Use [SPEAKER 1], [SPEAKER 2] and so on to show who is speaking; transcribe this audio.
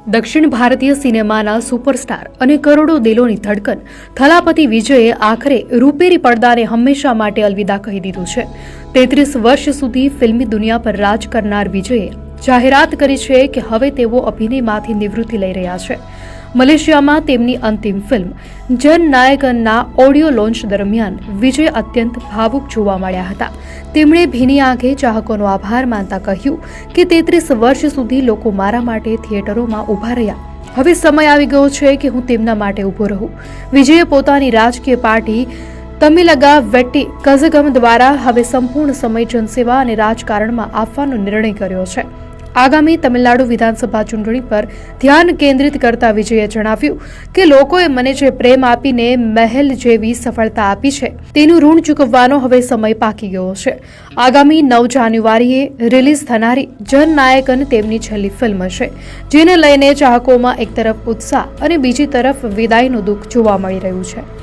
[SPEAKER 1] દક્ષિણ ભારતીય સિનેમાના સુપરસ્ટાર અને કરોડો દિલોની ધડકન થલાપતિ વિજયે આખરે રૂપેરી પડદાને હંમેશા માટે અલવિદા કહી દીધું છે। 33 વર્ષ સુધી ફિલ્મી દુનિયા પર રાજ કરનાર વિજયે જાહેરાત કરી છે કે હવે તેઓ અભિનયમાંથી નિવૃત્તિ લઈ રહ્યા છે। મલેશિયામાં તેમની અંતિમ ફિલ્મ જનનાયકનના ઓડિયો લોન્ચ દરમિયાન વિજય અત્યંત ભાવુક જોવા મળ્યા હતા। તેમણે ભીની આંખે ચાહકોનો આભાર માનતા કહ્યું કે 33 વર્ષ સુધી લોકો મારા માટે થિયેટરોમાં ઊભા રહ્યા। હવે સમય આવી ગયો છે કે હું તેમના માટે ઊભો રહું। વિજયે પોતાની રાજકીય પાર્ટી તમિલગા વેટ્ટી કઝગમ દ્વારા હવે સંપૂર્ણ સમય જનસેવા અને રાજકારણમાં આપવાનો નિર્ણય કર્યો છે। આગામી તમિલનાડુ વિધાનસભા ચૂંટણી પર ધ્યાન કેન્દ્રિત કરતા વિજયે જણાવ્યું કે લોકોએ મને જે પ્રેમ આપીને મહેલ જેવી સફળતા આપી છે તેનું ઋણ ચૂકવવાનો હવે સમય પાકી ગયો છે। આગામી 9 જાન્યુઆરીએ રિલીઝ થનારી જનનાયકન તેમની છેલ્લી ફિલ્મ છે, જેને લઈને ચાહકોમાં એક તરફ ઉત્સાહ અને બીજી તરફ વિદાયનું દુઃખ જોવા મળી રહ્યું છે।